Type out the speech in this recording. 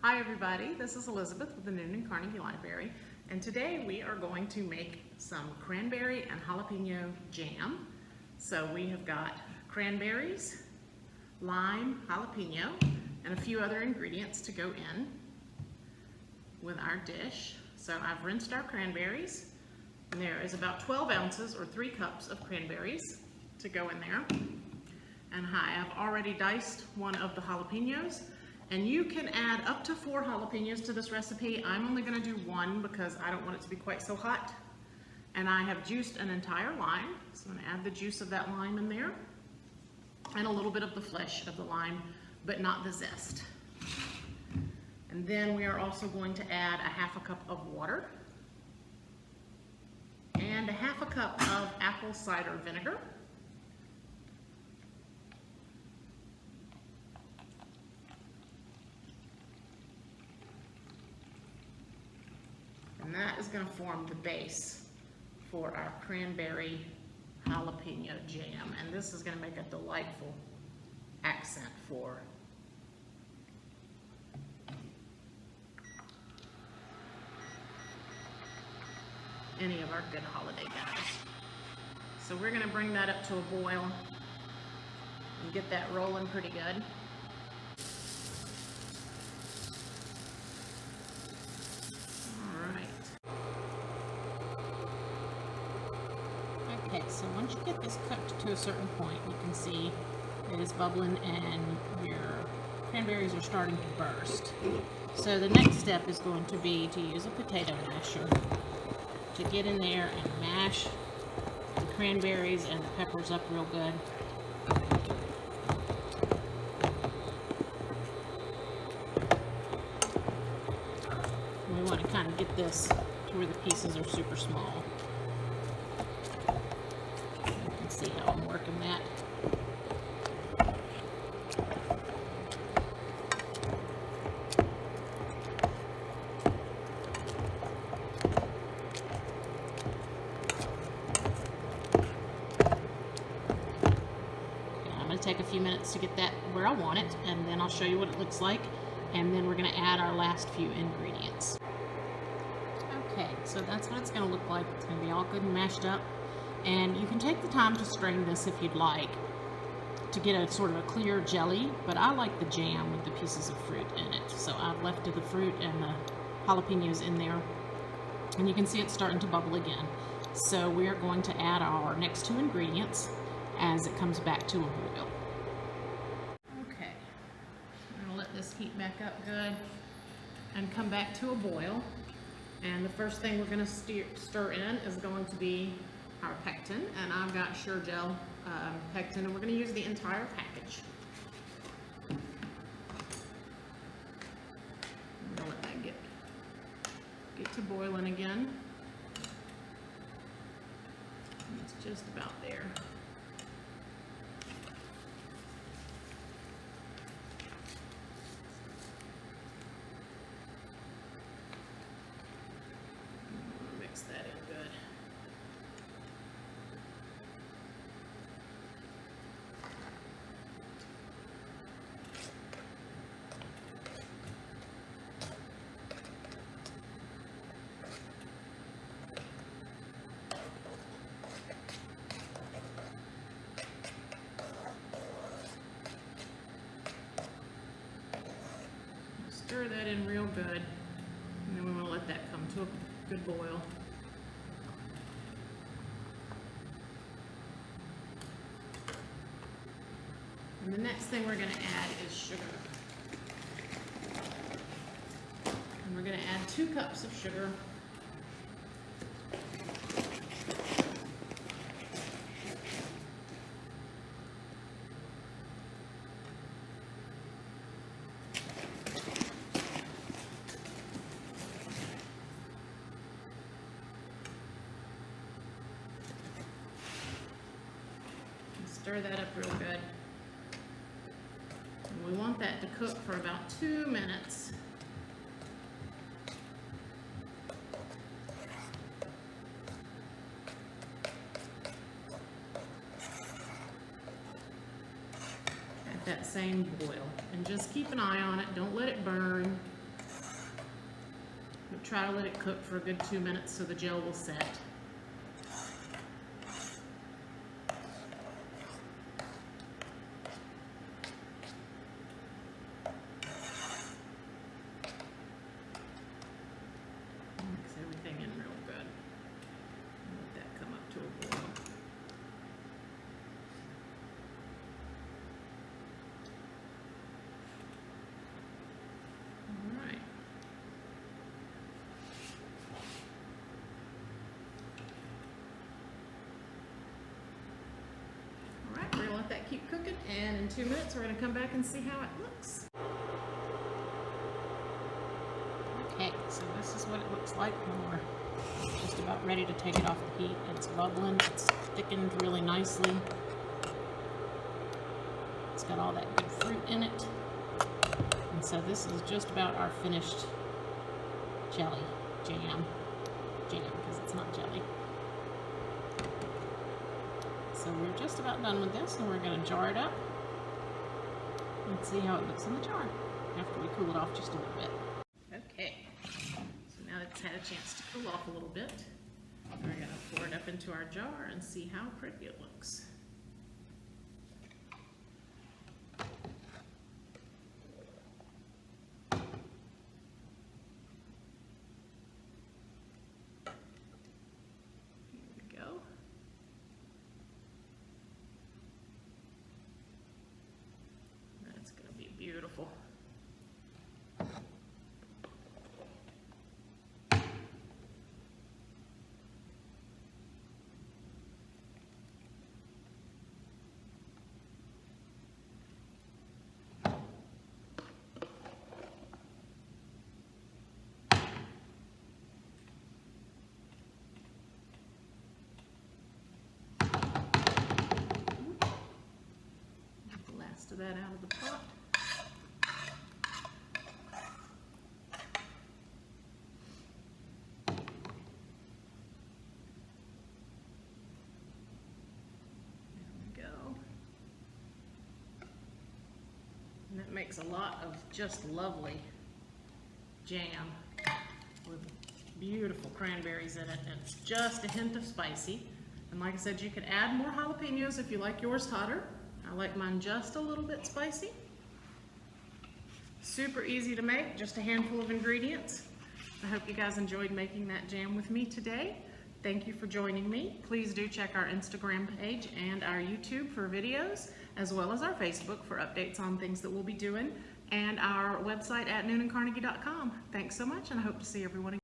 Hi everybody, this is Elizabeth with the Noonan Carnegie Library, and today we are going to make some cranberry and jalapeno jam. So we have got cranberries, lime, jalapeno, and a few other ingredients to go in with our dish. So I've rinsed our cranberries, and there is about 12 ounces or 3 cups of cranberries to go in there. And I have already diced one of the jalapenos. And you can add up to 4 jalapenos to this recipe. I'm only going to do 1 because I don't want it to be quite so hot. And I have juiced an entire lime, so I'm going to add the juice of that lime in there. And a little bit of the flesh of the lime, but not the zest. And then we are also going to add a half a cup of water. And a half a cup of apple cider vinegar. And that is going to form the base for our cranberry jalapeno jam. And this is going to make a delightful accent for any of our good holiday dinners. So we're going to bring that up to a boil and get that rolling pretty good. Okay, so once you get this cooked to a certain point, you can see it is bubbling and your cranberries are starting to burst. So the next step is going to be to use a potato masher to get in there and mash the cranberries and the peppers up real good. And we want to kind of get this to where the pieces are super small. See how I'm working that. I'm going to take a few minutes to get that where I want it, and then I'll show you what it looks like, and then we're going to add our last few ingredients. Okay, so that's what it's going to look like. It's going to be all good and mashed up. And you can take the time to strain this if you'd like to get a sort of a clear jelly, but I like the jam with the pieces of fruit in it. So I've left the fruit and the jalapenos in there, and you can see it's starting to bubble again. So we are going to add our next 2 ingredients as it comes back to a boil. Okay, I'm gonna let this heat back up good and come back to a boil. And the first thing we're gonna stir in is going to be our pectin, and I've got Sure Gel pectin, and we're going to use the entire package. I'm going to let that get to boiling again. And it's just about there. Mix that in good. Stir that in real good, and then we want to let that come to a good boil. And the next thing we're going to add is sugar. And we're going to add 2 cups of sugar. Stir that up real good. And we want that to cook for about 2 minutes. At that same boil. And just keep an eye on it. Don't let it burn. try to let it cook for a good 2 minutes so the gel will set. Mix everything in real good. Let that come up to a boil. All right. All right, we're gonna let that keep cooking, and in 2 minutes we're gonna come back and see how it looks. Okay, so this is what it looks like when we're just about ready to take it off the heat. It's bubbling, it's thickened really nicely. It's got all that good fruit in it. And so this is just about our finished jam, because it's not jelly. So we're just about done with this, and we're going to jar it up and see how it looks in the jar after we cool it off just a little bit. Okay, so now that it's had a chance to cool off a little bit, we're going to pour it up into our jar and see how pretty it looks. That's going to be beautiful. That out of the pot. There we go. And that makes a lot of just lovely jam with beautiful cranberries in it, and it's just a hint of spicy. And like I said, you could add more jalapenos if you like yours hotter. I like mine just a little bit spicy. Super easy to make, just a handful of ingredients. I hope you guys enjoyed making that jam with me today. Thank you for joining me. Please do check our Instagram page and our YouTube for videos, as well as our Facebook for updates on things that we'll be doing, and our website at noonandcarnegie.com. Thanks so much, and I hope to see everyone again.